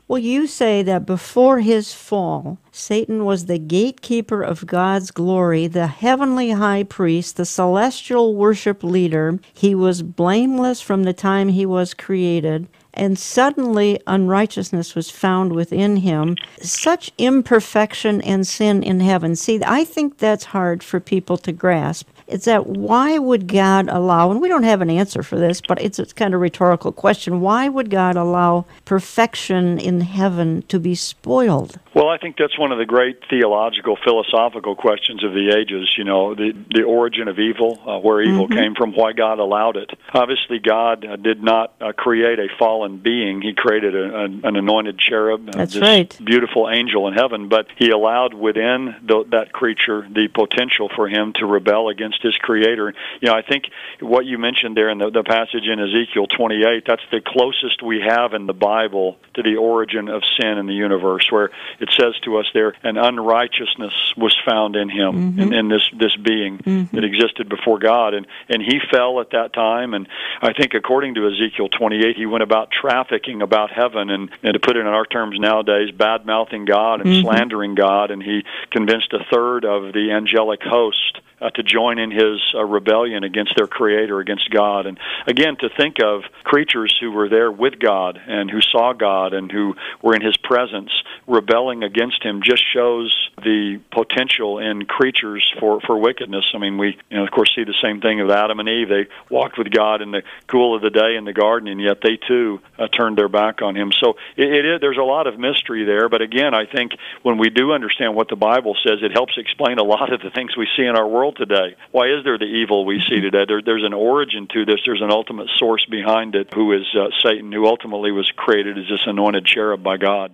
Well, you say that before his fall, Satan was the gatekeeper of God's glory, the heavenly high priest, the celestial worship leader. He was blameless from the time he was created, and suddenly unrighteousness was found within him. Such imperfection and sin in heaven. See, I think that's hard for people to grasp. It's that why would God allow, and we don't have an answer for this, but it's kind of a rhetorical question, why would God allow perfection in heaven to be spoiled? Well, I think that's one of the great theological, philosophical questions of the ages, the origin of evil, where evil came from, why God allowed it. Obviously, God did not create a fallen being. He created an anointed cherub, that's this right. beautiful angel in heaven, but he allowed within that creature the potential for him to rebel against his creator. I think what you mentioned there in the passage in Ezekiel 28, that's the closest we have in the Bible to the origin of sin in the universe, where it says to us there, an unrighteousness was found in him, in this being that existed before God. And he fell at that time, and I think according to Ezekiel 28, he went about trafficking about heaven, and to put it in our terms nowadays, bad-mouthing God and slandering God, and he convinced a third of the angelic host to join in his rebellion against their Creator, against God. And again, to think of creatures who were there with God and who saw God and who were in His presence rebelling against Him just shows the potential in creatures for wickedness. I mean, we, of course, see the same thing with Adam and Eve. They walked with God in the cool of the day in the garden, and yet they too turned their back on Him. So there's a lot of mystery there. But again, I think when we do understand what the Bible says, it helps explain a lot of the things we see in our world today. Why is there the evil we see today? There's an origin to this. There's an ultimate source behind it, who is Satan, who ultimately was created as this anointed cherub by God.